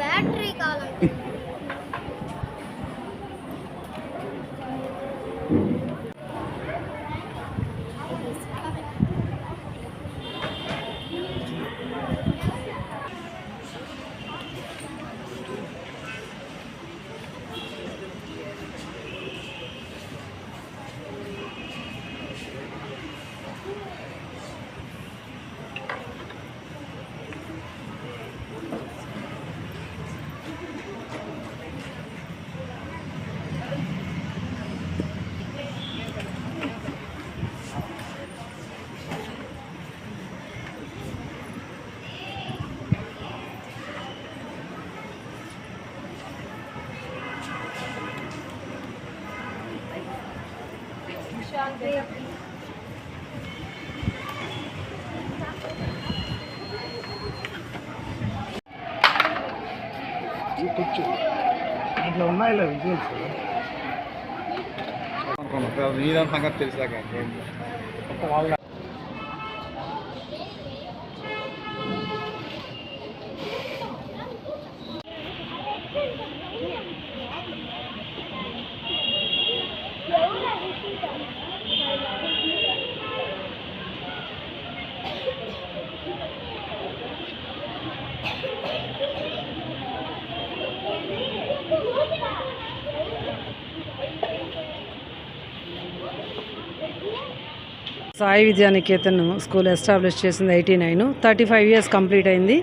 Battery కావాలి. ఇట్లా ఉన్నాయి విజువల్స్ నీదంత సంగతి తెలిసాక వాళ్ళ సాయి విద్యానికేతన్ స్కూల్ ఎస్టాబ్లిష్ చేసింది 89, 35 ఇయర్స్ కంప్లీట్ అయింది.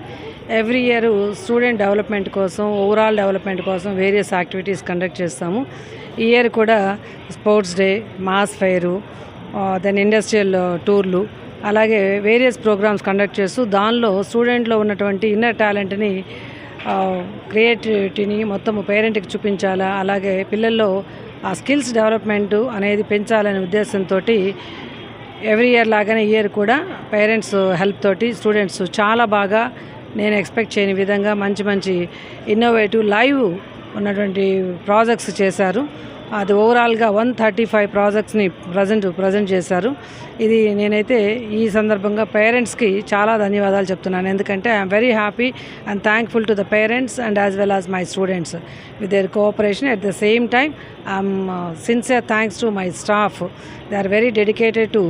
ఎవ్రీ ఇయర్ స్టూడెంట్ డెవలప్మెంట్ కోసం, ఓవరాల్ డెవలప్మెంట్ కోసం వేరియస్ యాక్టివిటీస్ కండక్ట్ చేస్తాము. ఈ ఇయర్ కూడా sports day, maths fair, then industrial టూర్లు, అలాగే వేరియస్ ప్రోగ్రామ్స్ కండక్ట్ చేస్తూ దానిలో స్టూడెంట్లో ఉన్నటువంటి ఇన్నర్ టాలెంట్ని, క్రియేటివిటీని మొత్తం పేరెంట్కి చూపించాలా, అలాగే పిల్లల్లో ఆ స్కిల్స్ డెవలప్మెంట్ అనేది పెంచాలనే ఉద్దేశంతో ఎవ్రీ ఇయర్ లాగానే ఇయర్ కూడా పేరెంట్స్ హెల్ప్ తోటి స్టూడెంట్స్ చాలా బాగా, నేను ఎక్స్పెక్ట్ చేయని విధంగా మంచి మంచి ఇన్నోవేటివ్ లైవ్ ఉన్నటువంటి ప్రాజెక్ట్స్ చేశారు. అది ఓవరాల్గా 135 ప్రాజెక్ట్స్ని ప్రజెంట్ చేశారు. ఇది నేనైతే ఈ సందర్భంగా పేరెంట్స్కి చాలా ధన్యవాదాలు చెప్తున్నాను. ఎందుకంటే I'm very happy and thankful to the parents and as well as my students with their cooperation. At the same time I'm sincere thanks to my staff. They are very dedicated to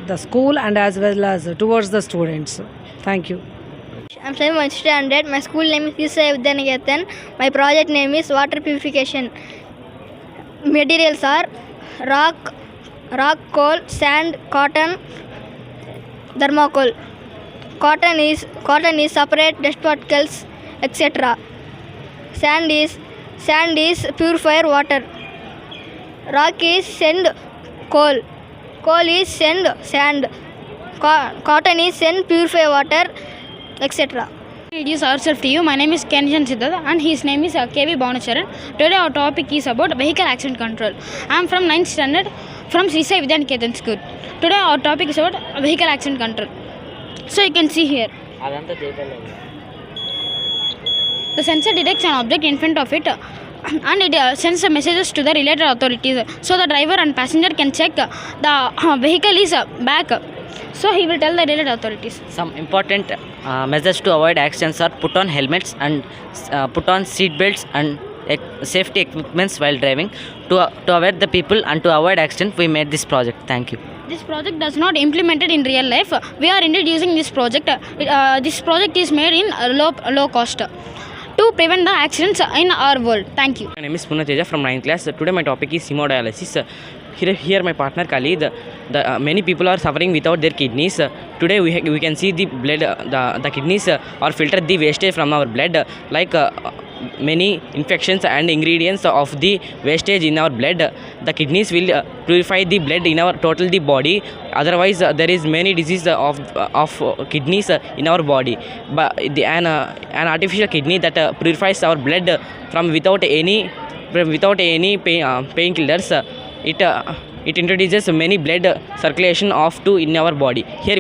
the school and as well as towards the students. Thank you. I'm studying 1st standard. My school name is Sai Vidyaniketan. My project name is water purification. Materials are rock, coal, sand, cotton, thermocol. Cotton is separate dust particles, etc. Sand is purifier water. Rock is sand, coal is sand, cotton is sand, purify water, etc. Introduce ourselves to you. My name is Kenjan Siddharth and his name is KV Bhanucharan. Today our topic is about vehicle accident control. I am from 9th standard from Sri Sai Vidyaniketan school. Today our topic is about vehicle accident control. So you can see here. The sensor detects an object in front of it and it sends messages to the related authorities, so the driver and passenger can check the vehicle is back, so he will tell the related authorities. Some important measures to avoid accidents are put on helmets and put on seat belts and safety equipments while driving. To avoid the people and to avoid accident, we made this project. Thank you. This project does not implemented in real life. We are introducing this project. This project is made in low cost to prevent the accidents in our world. Thank you. My name is Puna Teja from 9th class. Today my topic is hemodialysis. Here my partner Khalid. Many people are suffering without their kidneys. Today we can see the blood. The kidneys are filtered the wastage from our blood, like many infections and ingredients of the wastage in our blood. The kidneys will purify the blood in our total the body. Otherwise there is many disease of kidneys in our body. But an artificial kidney that purifies our blood from without any painkillers it introduces many blood circulation of to in our body. Here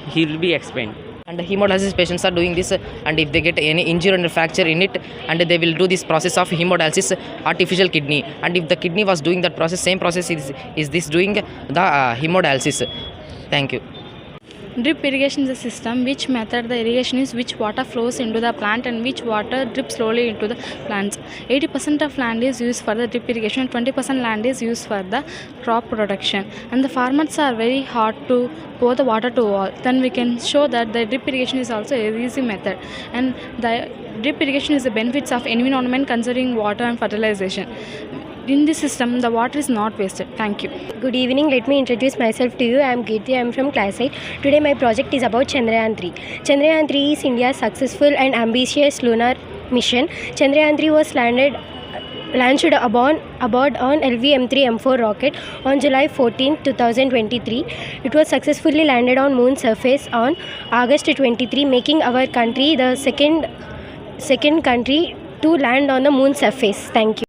he will be explained. And hemodialysis patients are doing this, and if they get any injury and fracture in it, and they will do this process of hemodialysis, artificial kidney. And if the kidney was doing that process, same process is this doing the hemodialysis. Thank you. Drip irrigation is a system which method the irrigation is which water flows into the plant and which water drips slowly into the plants. 80% of land is used for the drip irrigation, 20% land is used for the crop production, and the farmers are very hard to pour the water to all. Then we can show that the drip irrigation is also a easy method, and the drip irrigation is the benefits of environment conserving water and fertilization. In this system, the water is not wasted. Thank you. Good evening. Let me introduce myself to you. I am Kirti. I am from class 8. Today my project is about Chandrayaan 3. Chandrayaan 3 is India's successful and ambitious lunar mission. Chandrayaan 3 was launched aboard on LV-M3-M4 rocket on July 14, 2023. It was successfully landed on moon surface on August 23, making our country the second country to land on the moon surface. Thank you.